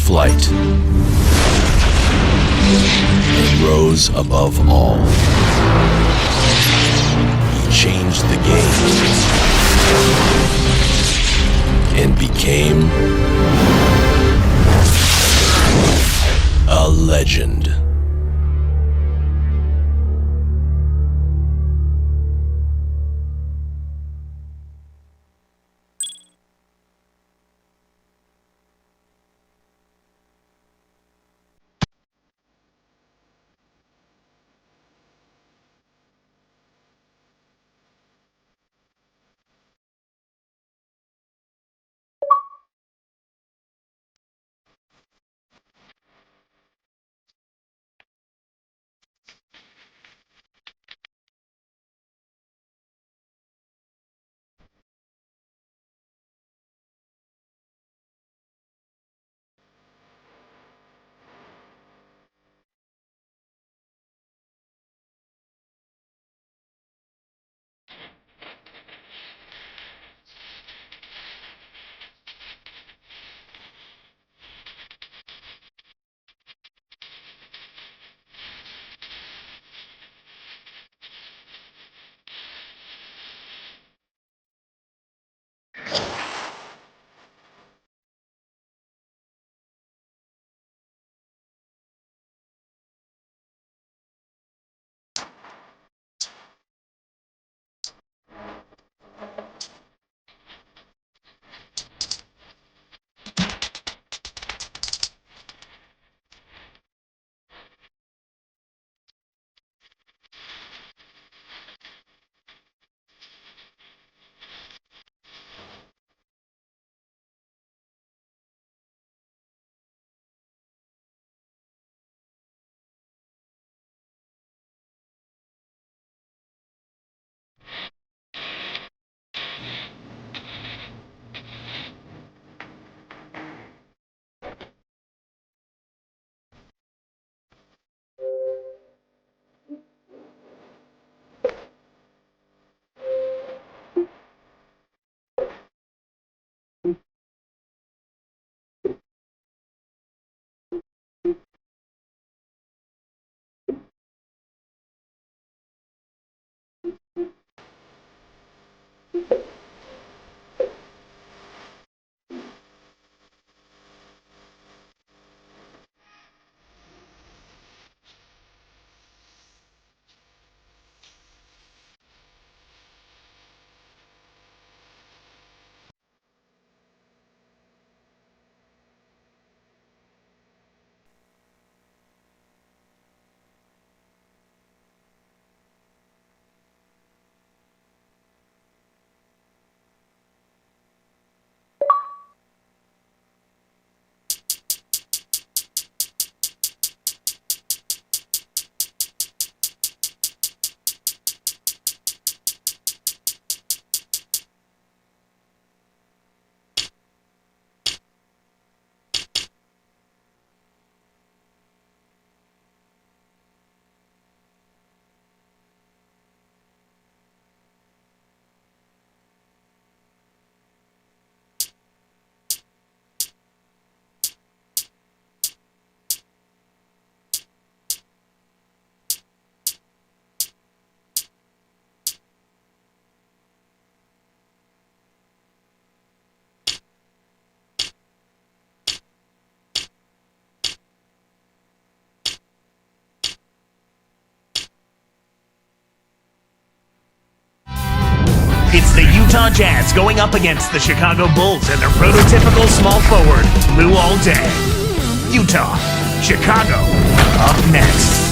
flight and rose above all. He changed the game and became a legend. It's the Utah Jazz going up against the Chicago Bulls and their prototypical small forward, Lou All Day. Utah, Chicago, up next.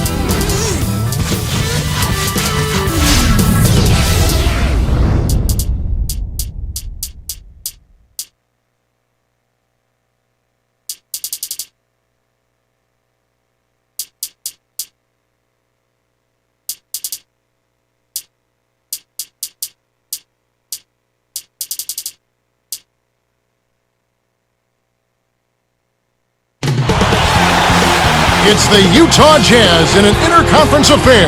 It's the Utah Jazz in an interconference affair.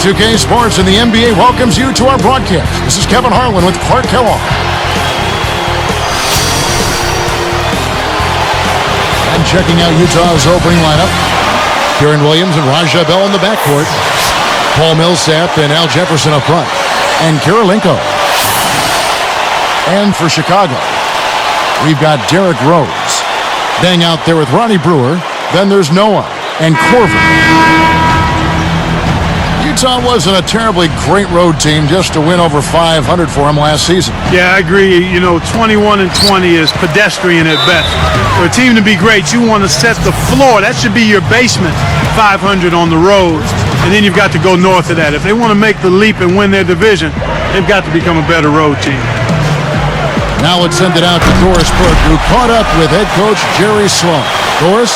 2K Sports and the NBA welcomes you to our broadcast. This is Kevin Harlan with Clark Kellogg. And checking out Utah's opening lineup. Kieran Williams and Rajah Bell in the backcourt. Paul Millsap and Al Jefferson up front. And Kirilenko. And for Chicago, we've got Derrick Rose. Bang out there with Ronnie Brewer. Then there's Noah and Corver. Utah wasn't a terribly great road team just to win over 500 for them last season. Yeah, I agree. 21-20 is pedestrian at best. For a team to be great, you want to set the floor. That should be your basement, 500 on the road. And then you've got to go north of that. If they want to make the leap and win their division, they've got to become a better road team. Now let's send it out to Doris Burke, who caught up with head coach Jerry Sloan. Doris?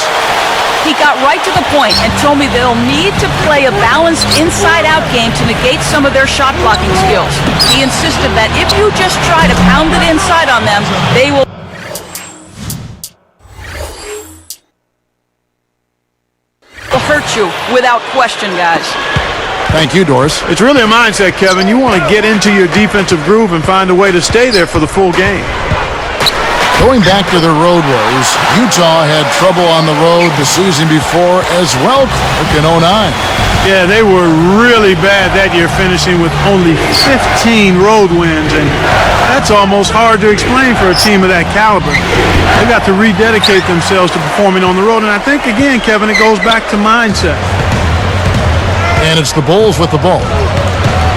He got right to the point and told me they'll need to play a balanced inside-out game to negate some of their shot-blocking skills. He insisted that if you just try to pound it inside on them, they will hurt you without question, guys. Thank you, Doris. It's really a mindset, Kevin. You want to get into your defensive groove and find a way to stay there for the full game. Going back to their road woes, Utah had trouble on the road the season before as well, Clark, in 09. Yeah, they were really bad that year, finishing with only 15 road wins, and that's almost hard to explain for a team of that caliber. They got to rededicate themselves to performing on the road, and I think, again, Kevin, it goes back to mindset. And it's the Bulls with the ball.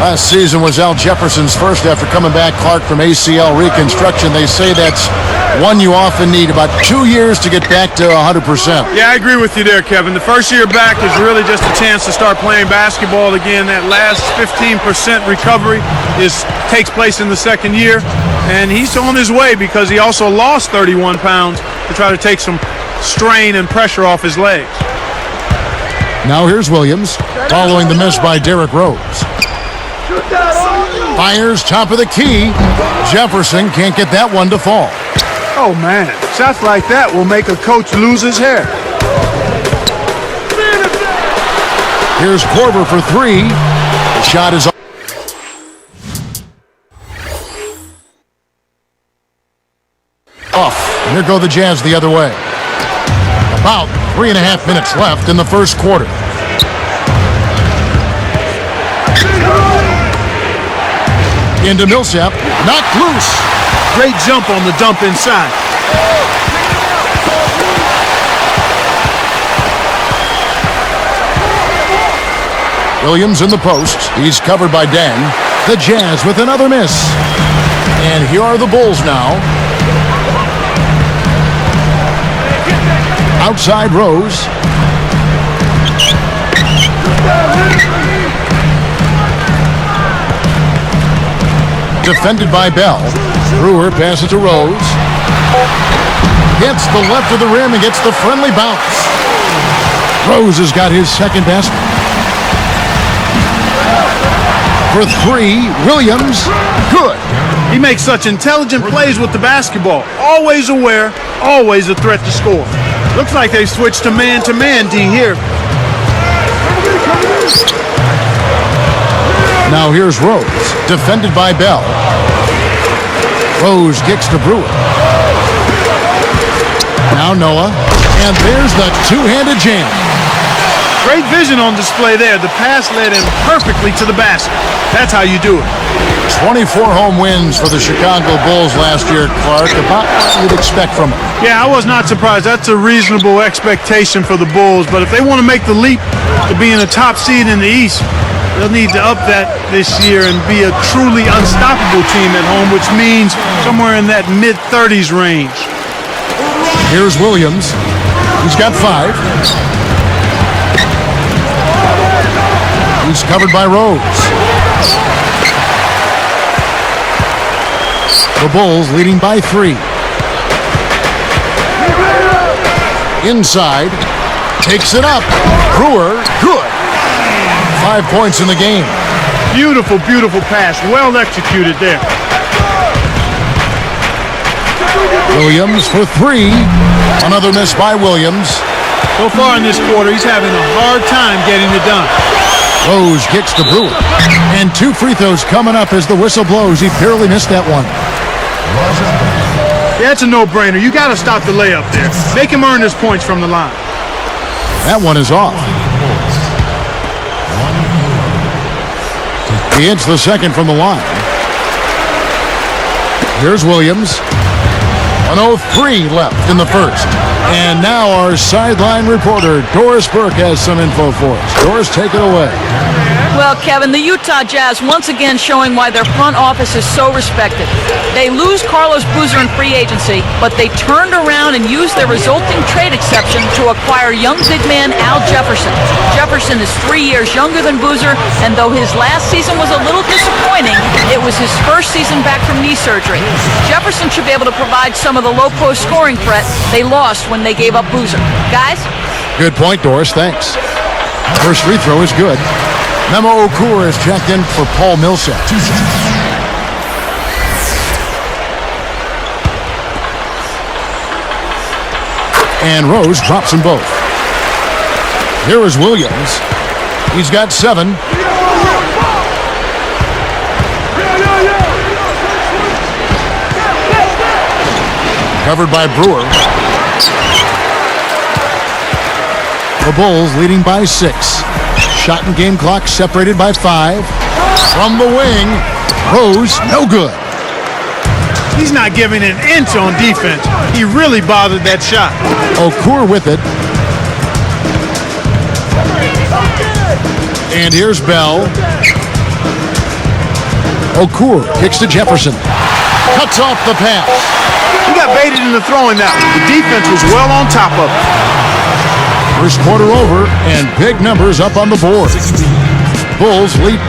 Last season was Al Jefferson's first after coming back, Clark, from ACL reconstruction. They say that's one you often need about 2 years to get back to 100%. Yeah, I agree with you there, Kevin. The first year back is really just a chance to start playing basketball again. That last 15% recovery takes place in the second year, and he's on his way because he also lost 31 pounds to try to take some strain and pressure off his legs. Now here's Williams, following the miss by Derrick Rose. Fires top of the key. Jefferson can't get that one to fall. Oh, man. Shots like that will make a coach lose his hair. Here's Corver for three. The shot is off. And here go the Jazz the other way. About 3.5 minutes left in the first quarter. Into Millsap, knocked loose. Great jump on the dump inside. Williams in the post. He's covered by Deng. The Jazz with another miss. And here are the Bulls now. Outside Rose. Defended by Bell. Brewer passes to Rose. Hits the left of the rim and gets the friendly bounce. Rose has got his second basket. For three, Williams, good. He makes such intelligent plays with the basketball. Always aware, always a threat to score. Looks like they switched to man, D, here. Now here's Rose, defended by Bell. Rose kicks to Brewer. Now Noah, and there's the two-handed jam. Great vision on display there. The pass led him perfectly to the basket. That's how you do it. 24 home wins for the Chicago Bulls last year, Clark. About what you'd expect from them. Yeah, I was not surprised. That's a reasonable expectation for the Bulls. But if they want to make the leap to being a top seed in the East, they'll need to up that this year and be a truly unstoppable team at home, which means somewhere in that mid-30s range. Here's Williams. He's got 5. He's covered by Rose. The Bulls leading by 3. Inside. Takes it up. Brewer, good. 5 points in the game. Beautiful, beautiful pass. Well executed there. Williams for 3. Another miss by Williams. So far in this quarter, he's having a hard time getting it done. Rose kicks to Brewer. And 2 free throws coming up as the whistle blows. He barely missed that one. Yeah, it's a no-brainer. You got to stop the layup there. Make him earn his points from the line. That one is off. He hits the second from the line. Here's Williams. 1:03 left in the first. And now our sideline reporter, Doris Burke, has some info for us. Doris, take it away. Well, Kevin, the Utah Jazz once again showing why their front office is so respected. They lose Carlos Boozer in free agency, but they turned around and used their resulting trade exception to acquire young big man Al Jefferson. Jefferson is 3 years younger than Boozer, and though his last season was a little disappointing, it was his first season back from knee surgery. Jefferson should be able to provide some of the low-post scoring threat they lost when they gave up Boozer. Guys? Good point, Doris. Thanks. First free throw is good. Memo Okur is checked in for Paul Millsap. And Rose drops them both. Here is Williams. He's got 7. Covered by Brewer. The Bulls leading by 6. Shot and game clock separated by 5. From the wing, Rose, no good. He's not giving an inch on defense. He really bothered that shot. Okur with it. And here's Bell. Okur kicks to Jefferson. Cuts off the pass. He got baited into throwing that one. The defense was well on top of it. First quarter over, and big numbers up on the board. Bulls lead.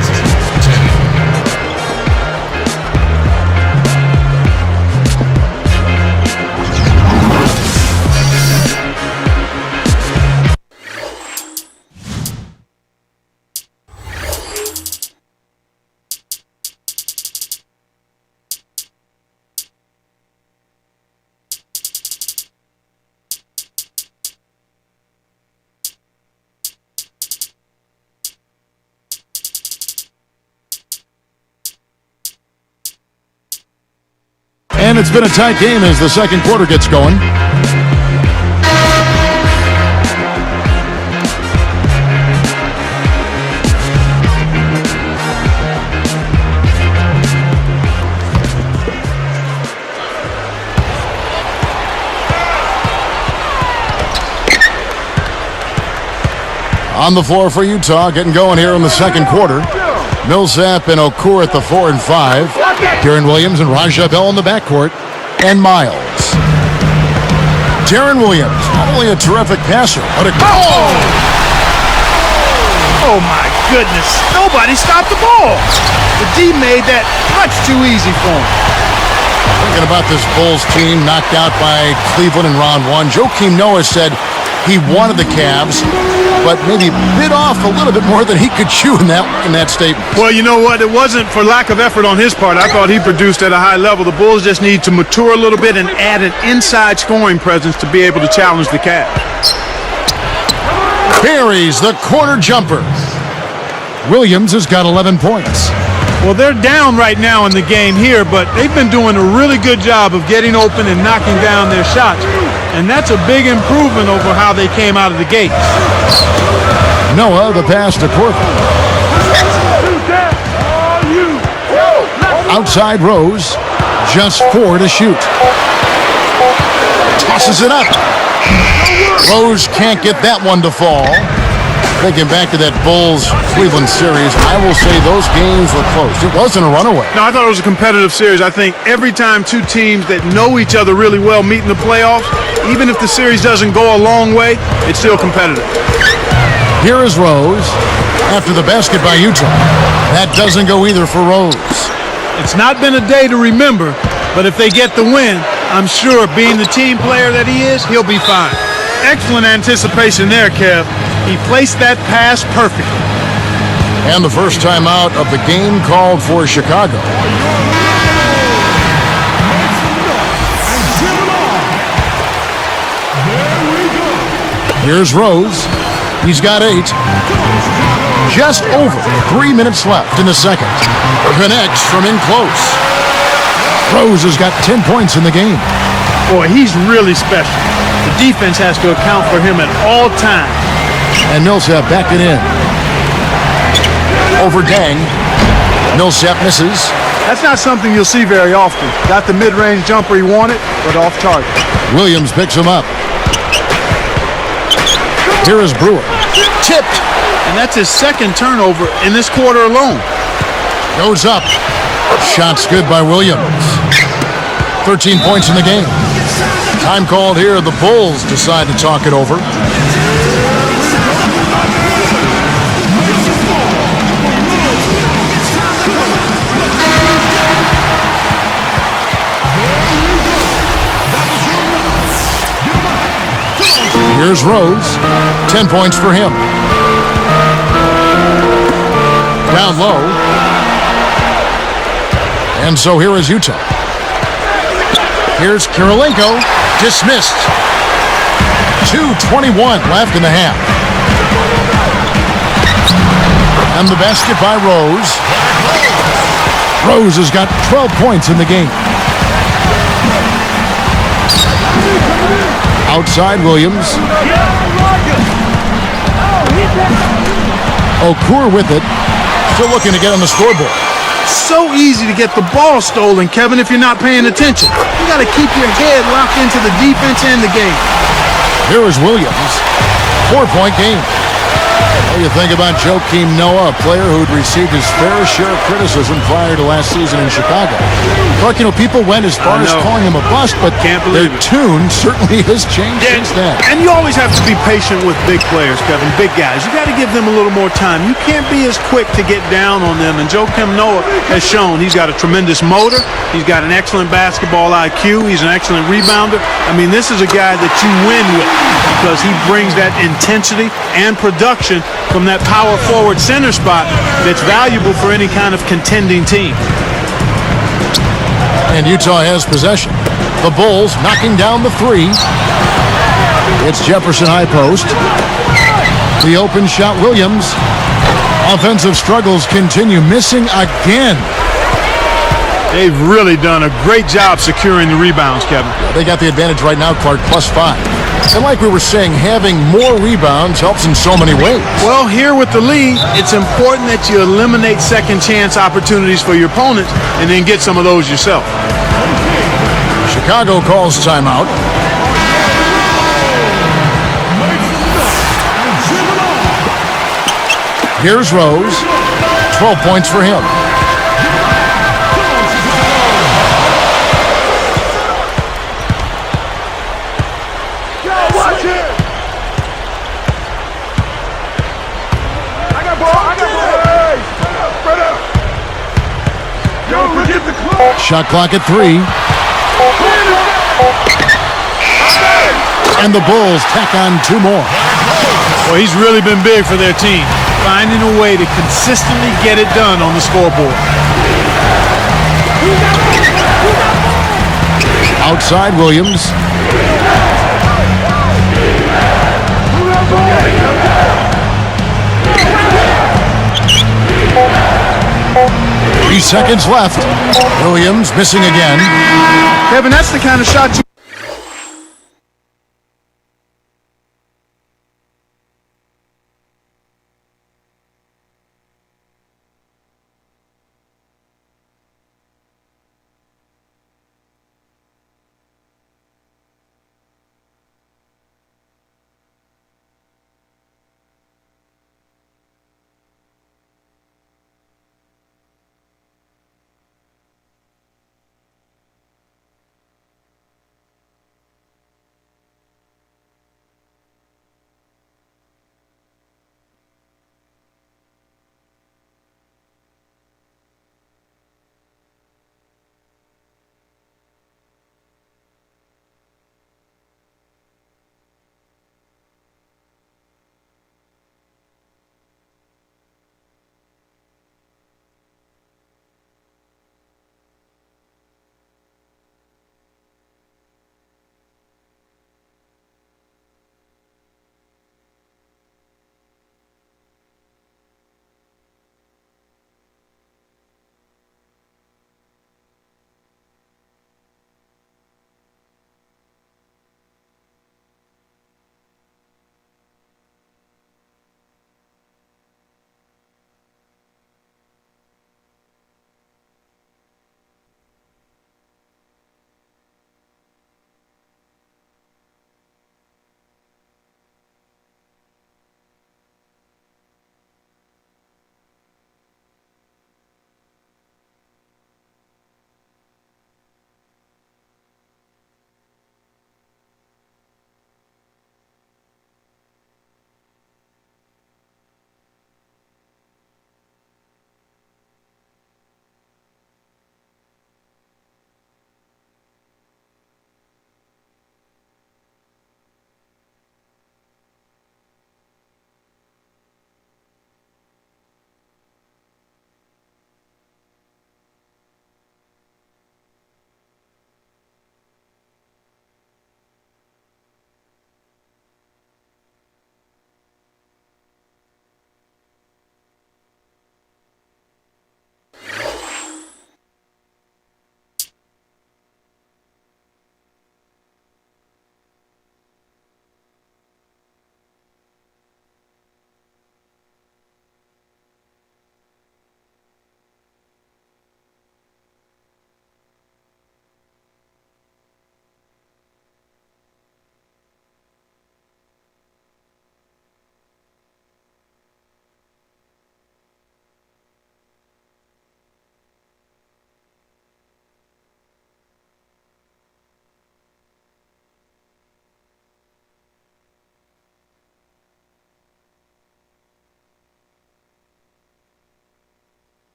And it's been a tight game as the second quarter gets going. On the floor for Utah, getting going here in the second quarter. Millsap and Okur at the 4 and 5. Darren Williams and Raja Bell in the backcourt. And Miles. Darren Williams, not only a terrific passer, but a... Oh my goodness. Nobody stopped the ball. The D made that much too easy for him. Thinking about this Bulls team knocked out by Cleveland in round 1. Joakim Noah said he wanted the Cavs, but maybe bit off a little bit more than he could chew in that statement. Well, you know what? It wasn't for lack of effort on his part. I thought he produced at a high level. The Bulls just need to mature a little bit and add an inside scoring presence to be able to challenge the Cavs. Buries the corner jumper. Williams has got 11 points. Well, they're down right now in the game here, but they've been doing a really good job of getting open and knocking down their shots. And that's a big improvement over how they came out of the gate. Noah, the pass to Portland. Outside Rose, just 4 to shoot. Tosses it up. Rose can't get that one to fall. Thinking back to that Bulls-Cleveland series, I will say those games were close. It wasn't a runaway. No, I thought it was a competitive series. I think every time two teams that know each other really well meet in the playoffs, even if the series doesn't go a long way, it's still competitive. Here is Rose after the basket by Utah. That doesn't go either for Rose. It's not been a day to remember, but if they get the win, I'm sure being the team player that he is, he'll be fine. Excellent anticipation there, Kev. He placed that pass perfectly. And the first time out of the game called for Chicago. Here's Rose. He's got 8. Just over 3 minutes left in the second. Connects from in close. Rose has got 10 points in the game. Boy, he's really special. The defense has to account for him at all times. And Millsap back it in. Over Dang. Millsap misses. That's not something you'll see very often. Got the mid-range jumper he wanted, but off target. Williams picks him up. Here is Brewer. Tipped. And that's his second turnover in this quarter alone. Goes up. Shot's good by Williams. 13 points in the game. Time called here. The Bulls decide to talk it over. Here's Rose. 10 points for him. Down low. And so here is Utah. Here's Kirilenko. Dismissed. 2:21 left in the half. And the basket by Rose. Rose has got 12 points in the game. Outside Williams. Okur with it. Still looking to get on the scoreboard. So easy to get the ball stolen, Kevin, if you're not paying attention. You got to keep your head locked into the defense and the game. Here is Williams. 4-point game. What do you think about Joakim Noah, a player who'd received his fair share of criticism prior to last season in Chicago? Clark, people went as far as calling him a bust, but their tune certainly has changed since then. And you always have to be patient with big players, Kevin, big guys. You got to give them a little more time. You can't be as quick to get down on them, and Joakim Noah has shown he's got a tremendous motor. He's got an excellent basketball IQ. He's an excellent rebounder. I mean, this is a guy that you win with because he brings that intensity and production from that power forward center spot that's valuable for any kind of contending team. And Utah has possession. The Bulls knocking down the three. It's Jefferson high post. The open shot, Williams. Offensive struggles continue. Missing again. They've really done a great job securing the rebounds, Kevin. They got the advantage right now, Clark, +5. And like we were saying, having more rebounds helps in so many ways. Well, here with the lead, it's important that you eliminate second chance opportunities for your opponents and then get some of those yourself. Chicago calls timeout. Here's Rose. 12 points for him. Shot clock at 3. And the Bulls tack on 2 more. Well, he's really been big for their team, finding a way to consistently get it done on the scoreboard. Outside Williams. Three seconds left. Williams missing again. Kevin, that's the kind of shot you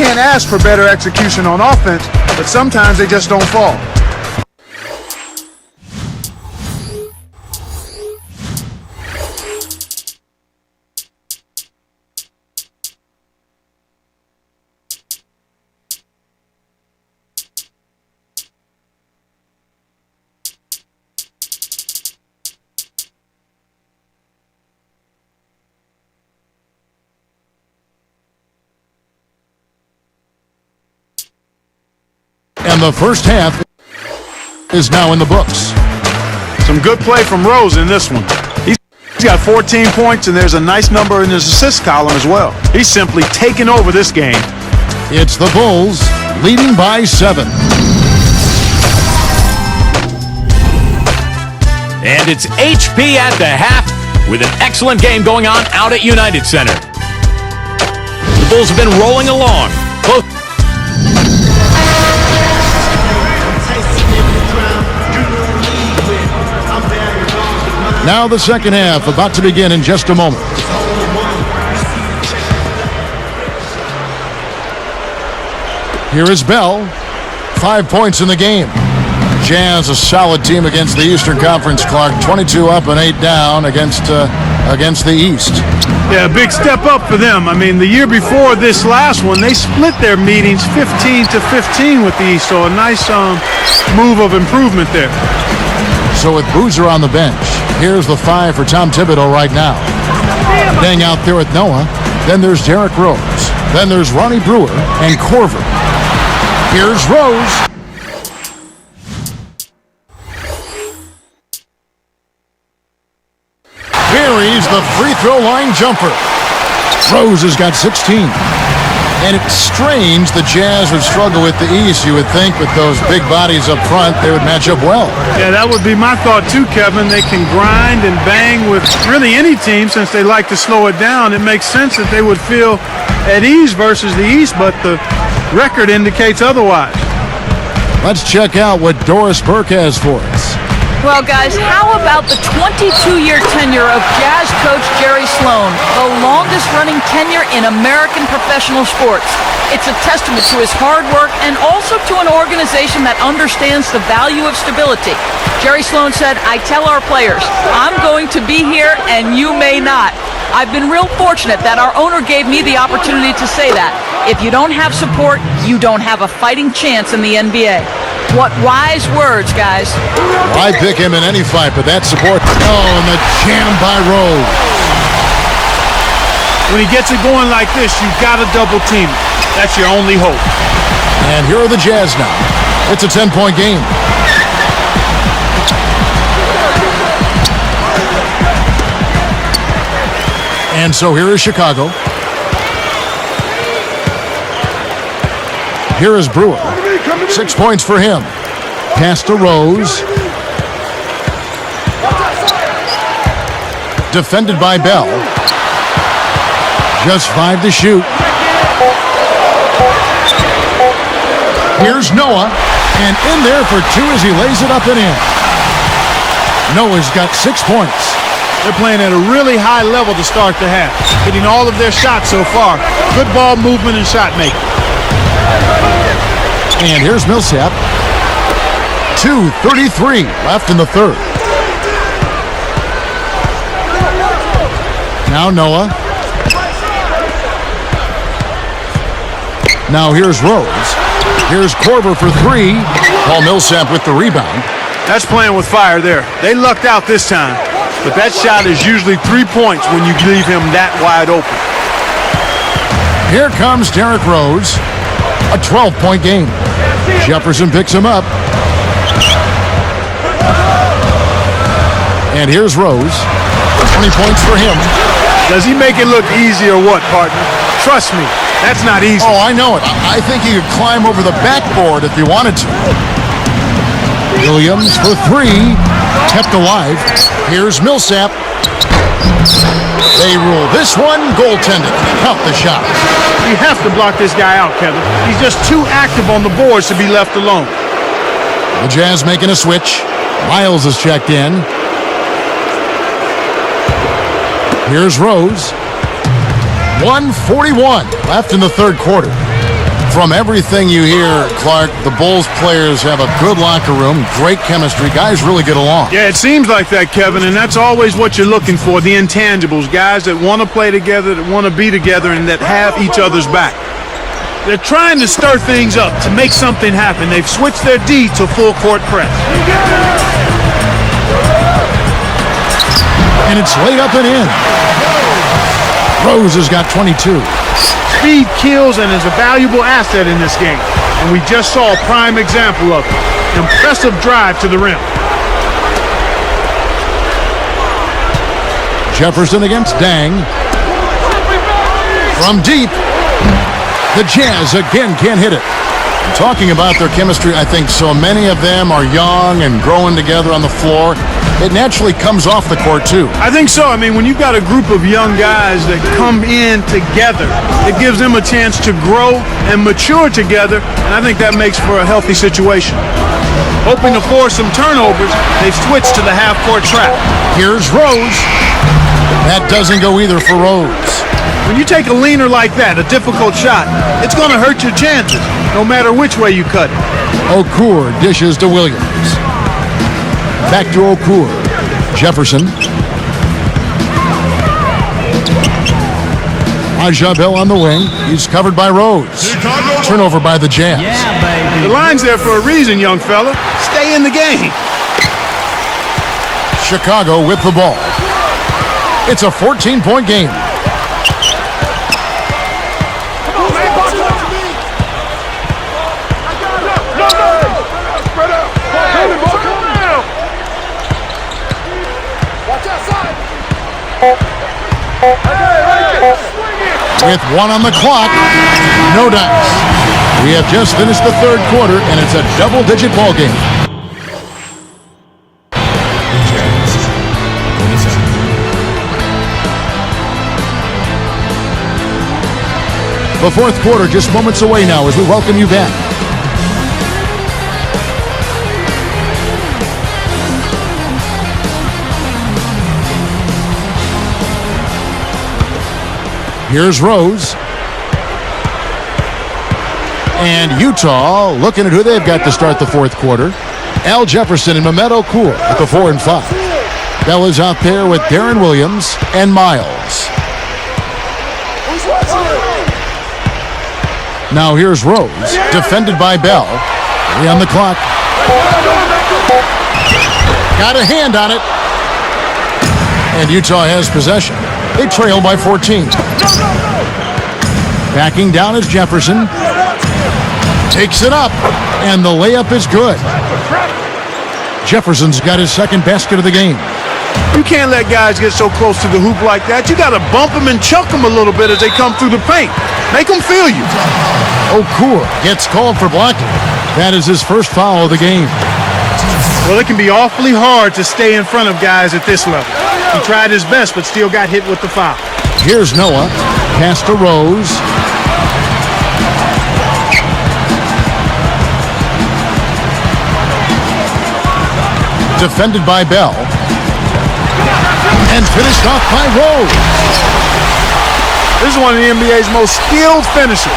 can't ask for better execution on offense, but sometimes they just don't fall. And the first half is now in the books. Some good play from Rose in this one. He's got 14 points, and there's a nice number in his assist column as well. He's simply taken over this game. It's the Bulls leading by 7. And it's HP at the half with an excellent game going on out at United Center. The Bulls have been rolling along. Close. Now the second half about to begin in just a moment. Here is Bell. 5 points in the game. Jazz, a solid team against the Eastern Conference, Clark. 22 up and 8 down against the East. Yeah, big step up for them. I mean, the year before this last one, they split their meetings 15-15 with the East, so a nice move of improvement there. So with Boozer on the bench, here's the 5 for Tom Thibodeau right now. Staying out there with Noah. Then there's Derrick Rose. Then there's Ronnie Brewer and Korver. Here's Rose. Buries the free throw line jumper. Rose has got 16. And it's strange the Jazz would struggle with the East. You would think with those big bodies up front, they would match up well. Yeah, that would be my thought too, Kevin. They can grind and bang with really any team since they like to slow it down. It makes sense that they would feel at ease versus the East, but the record indicates otherwise. Let's check out what Doris Burke has for us. Well, guys, how about the 22-year tenure of Jazz coach Jerry Sloan, the longest-running tenure in American professional sports? It's a testament to his hard work and also to an organization that understands the value of stability. Jerry Sloan said, "I tell our players, I'm going to be here and you may not." I've been real fortunate that our owner gave me the opportunity to say that. If you don't have support, you don't have a fighting chance in the NBA. What wise words, guys. I pick him in any fight, but that support. Oh, and the jam by Rose. When he gets it going like this, you've got to double team it. That's your only hope. And here are the Jazz now. It's a 10-point game. And so here is Chicago. Here is Brewer. 6 points for him. Pass to Rose. Defended by Bell. Just 5 to shoot. Here's Noah. And in there for 2 as he lays it up and in. Noah's got 6 points. They're playing at a really high level to start the half, hitting all of their shots so far. Good ball movement and shot making. And here's Millsap. 2:33 left in the third. Now Noah. Now here's Rose. Here's Korver for 3. Paul Millsap with the rebound. That's playing with fire there. They lucked out this time, but that shot is usually 3 points when you leave him that wide open. Here comes Derrick Rose. A 12-point game. Jefferson picks him up. And here's Rose. 20 points for him. Does he make it look easy or what, partner? Trust me, that's not easy. Oh, I know it. I think he could climb over the backboard if he wanted to. Williams for 3. Kept alive. Here's Millsap. They rule this one goaltending. Count the shots. You have to block this guy out, Kevin. He's just too active on the boards to be left alone. The Jazz making a switch. Miles is checked in. Here's Rose. 1:41 left in the third quarter. From everything you hear, Clark, the Bulls players have a good locker room, great chemistry. Guys really get along. Yeah, it seems like that, Kevin, and that's always what you're looking for, the intangibles, guys that want to play together, that want to be together, and that have each other's back. They're trying to stir things up to make something happen. They've switched their D to full court press. And it's laid up and in. Rose has got 22. Speed kills and is a valuable asset in this game. And we just saw a prime example of it. Impressive drive to the rim. Jefferson against Dang. From deep. The Jazz again can't hit it. Talking about their chemistry, I think so many of them are young and growing together on the floor. It naturally comes off the court, too. I think so. I mean, when you've got a group of young guys that come in together, it gives them a chance to grow and mature together, and I think that makes for a healthy situation. Hoping to force some turnovers, they've switched to the half-court trap. Here's Rose. That doesn't go either for Rose. When you take a leaner like that, a difficult shot, it's going to hurt your chances, no matter which way you cut it. Okur dishes to Williams. Back to Okur. Jefferson. Ajabel on the wing. He's covered by Rose. Turnover by the Jazz. The line's there for a reason, young fella. Stay in the game. Chicago with the ball. It's a 14-point game. With one on the clock, no dice. We have just finished the third quarter, and it's a double-digit ball game. The fourth quarter just moments away now as we welcome you back. Here's Rose. And Utah looking at who they've got to start the fourth quarter. Al Jefferson and Mehmet Okur at the 4 and 5. Bella's out there with Darren Williams and Miles. Now here's Rose, defended by Bell. 3 on the clock. Got a hand on it. And Utah has possession. They trail by 14. Backing down is Jefferson. Takes it up, and the layup is good. Jefferson's got his second basket of the game. You can't let guys get so close to the hoop like that. You got to bump them and chunk them a little bit as they come through the paint. Make them feel you. Okur gets called for blocking. That is his first foul of the game. Well, it can be awfully hard to stay in front of guys at this level. He tried his best, but still got hit with the foul. Here's Noah. Pass to Rose. Defended by Bell. And finished off by Rose. This is one of the NBA's most skilled finishers.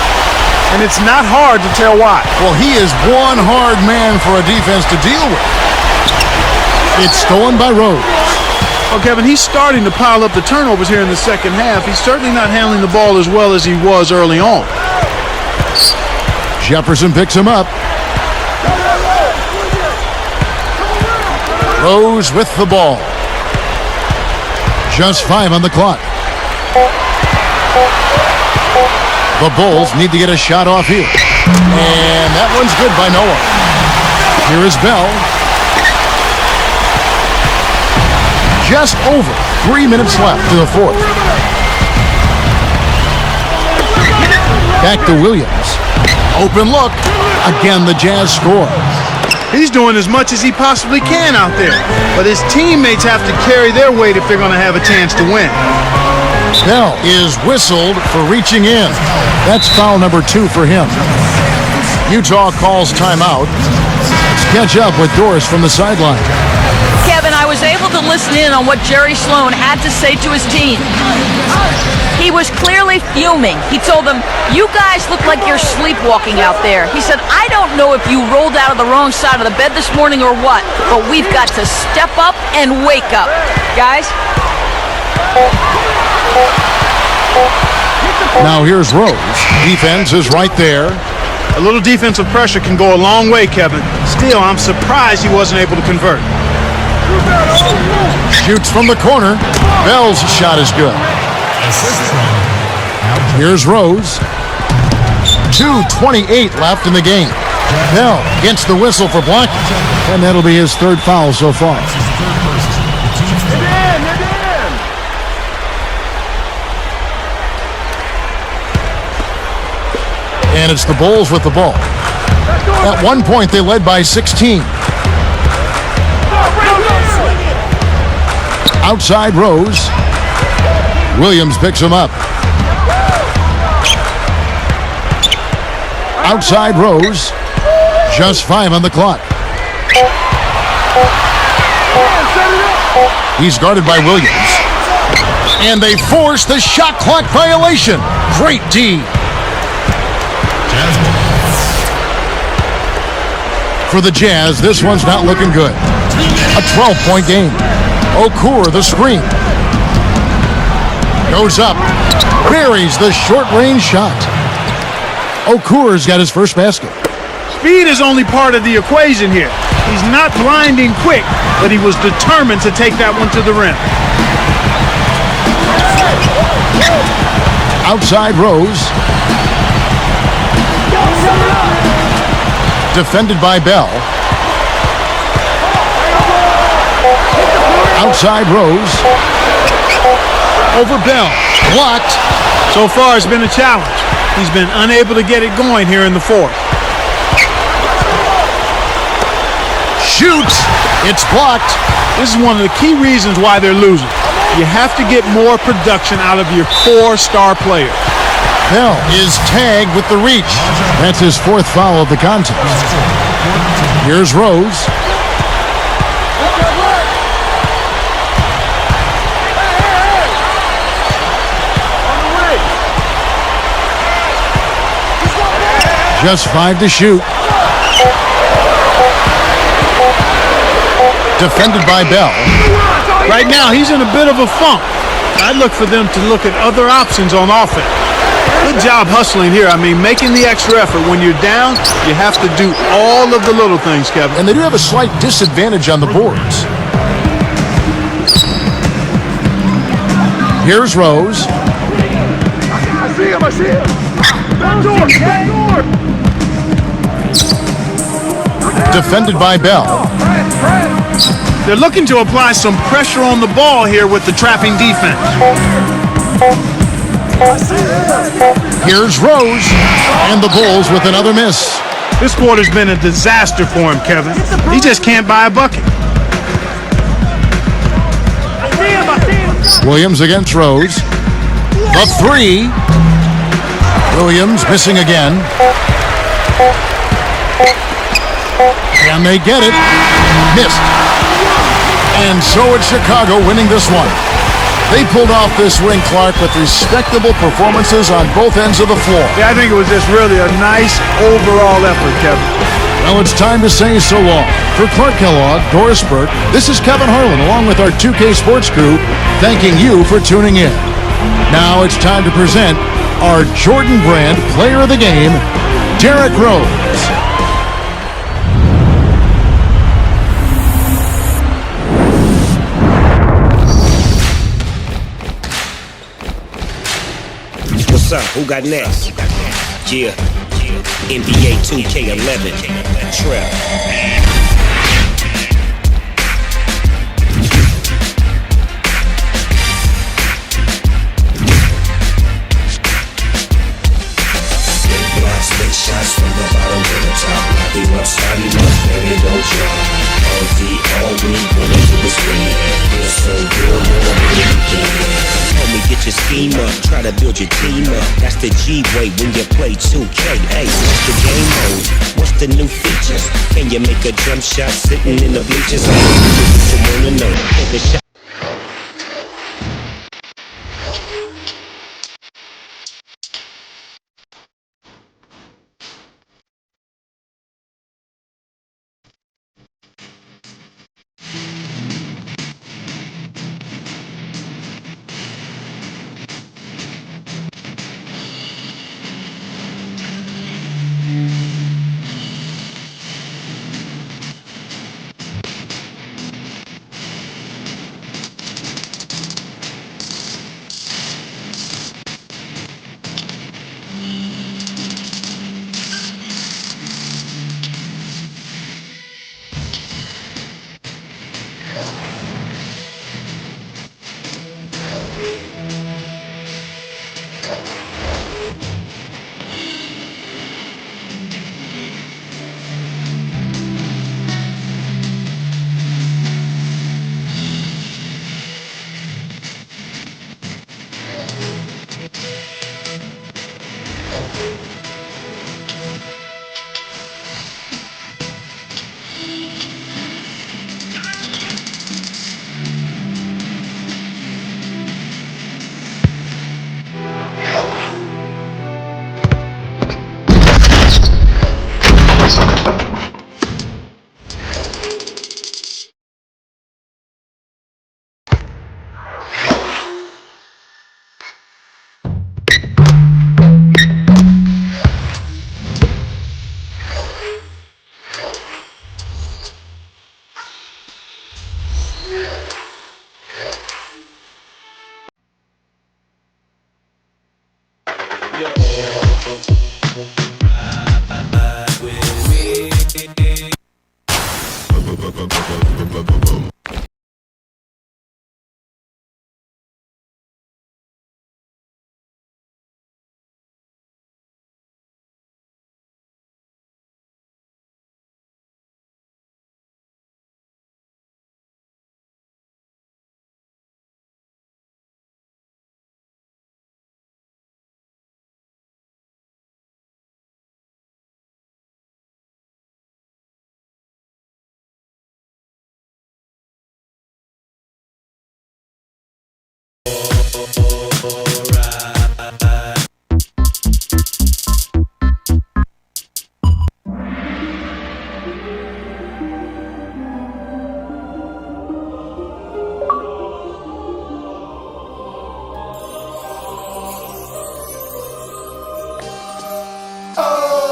And it's not hard to tell why. Well, he is one hard man for a defense to deal with. It's stolen by Rose. Well, Kevin, he's starting to pile up the turnovers here in the second half. He's certainly not handling the ball as well as he was early on. Jefferson picks him up. Rose with the ball. Just 5 on the clock. The Bulls need to get a shot off here. And that one's good by Noah. Here is Bell. Just over 3 minutes left to the fourth. Back to Williams. Open look. Again, the Jazz score. He's doing as much as he possibly can out there. But his teammates have to carry their weight if they're going to have a chance to win. Bell is whistled for reaching in. That's foul number 2 for him. Utah calls timeout. Let's catch up with Doris from the sideline. Kevin, I was able to listen in on what Jerry Sloan had to say to his team. He was clearly fuming. He told them, "You guys look like you're sleepwalking out there." He said, "I don't know if you rolled out of the wrong side of the bed this morning or what, but we've got to step up and wake up." Guys? Now here's Rose. Defense is right there. A little defensive pressure can go a long way, Kevin. Still, I'm surprised he wasn't able to convert. Shoots from the corner. Bell's shot is good. Here's Rose. 2:28 left in the game. Bell gets the whistle for blocking, and that'll be his third foul so far. And it's the Bulls with the ball. At one point, they led by 16. Outside Rose. Williams picks him up. Outside Rose. Just 5 on the clock. He's guarded by Williams. And they force the shot clock violation. Great D. For the Jazz, this one's not looking good. A 12-point game. Okur, the screen. Goes up. Buries the short-range shot. Okur's got his first basket. Speed is only part of the equation here. He's not blinding quick, but he was determined to take that one to the rim. Outside Rose. Defended by Bell. Outside Rose. Over Bell. Blocked. So far, it's been a challenge. He's been unable to get it going here in the fourth. Shoots. It's blocked. This is one of the key reasons why they're losing. You have to get more production out of your 4-star player. Bell is tagged with the reach. That's his fourth foul of the contest. Here's Rose. Just 5 to shoot. Defended by Bell. Right now, he's in a bit of a funk. I'd look for them to look at other options on offense. Good job hustling here. I mean, making the extra effort. When you're down, you have to do all of the little things, Kevin. And they do have a slight disadvantage on the boards. Here's Rose. I see him. Back door. Defended by Bell. They're looking to apply some pressure on the ball here with the trapping defense. Here's Rose. And the Bulls with another miss. This quarter's been a disaster for him, Kevin. He just can't buy a bucket. Williams against Rose. The 3. Williams missing again. And they get it. Missed. And so it's Chicago winning this one. They pulled off this win, Clark, with respectable performances on both ends of the floor. Yeah, I think it was just really a nice overall effort, Kevin. Now it's time to say so long. For Clark Kellogg, Doris Burke, this is Kevin Harlan, along with our 2K Sports crew, thanking you for tuning in. Now it's time to present our Jordan Brand Player of the Game, Derrick Rose. What's up? Who got next? Yeah. NBA 2K11. Trap. Make shots from the bottom to the top. Lock him up, start him up, baby, don't drop. All day, all week, wanna do is win. Feel so good, wanna win. Homie, get your scheme up, try to build your team up. That's the G-way when you play 2K. Hey, what's the game mode? What's the new features? Can you make a jump shot sitting in the bleachers? You wanna know, take a shot.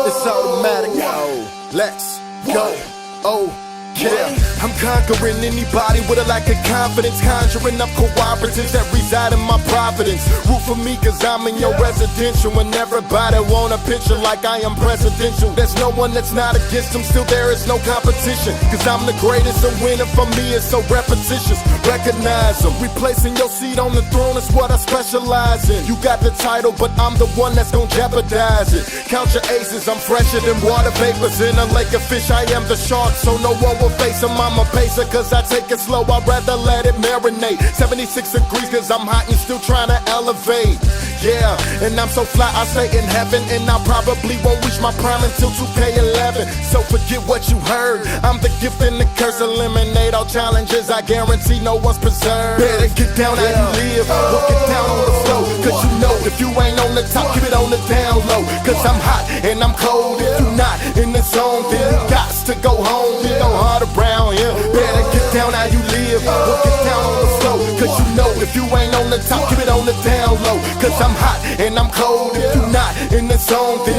It's automatic. Let's go. Oh, yeah. I'm conquering anybody with a lack of confidence, conjuring up cooperatives that reside in my providence. Root for me cause I'm in your residential, and everybody want a picture like I am presidential. There's no one that's not against them, still there is no competition, cause I'm the greatest, and winning for me is so repetitious. Recognize them, replacing your seat on the throne is what I specialize in. You got the title, but I'm the one that's gonna jeopardize it. Count your aces, I'm fresher than water vapors in a lake of fish. I am the shark, so no one will face him. I'm a pacer cause I take it slow, I'd rather let it marinate. 76 degrees cause I'm hot and still trying to elevate. Yeah, and I'm so fly I stay in heaven, and I probably won't reach my prime until 2K11. So forget what you heard, I'm the gift and the curse. Eliminate all challenges, I guarantee no one's preserved. Better get down how you live, walk it down on the floor, cause you know if you ain't on the top, keep it on the down low. Cause I'm hot and I'm cold, if you not in the zone, then you got to go home. We go hard around here, better get down how you live, walk it down on the floor, cause you know if you ain't on the top, keep it on the down low. Cause I'm hot and I'm cold, if you not in the zone, then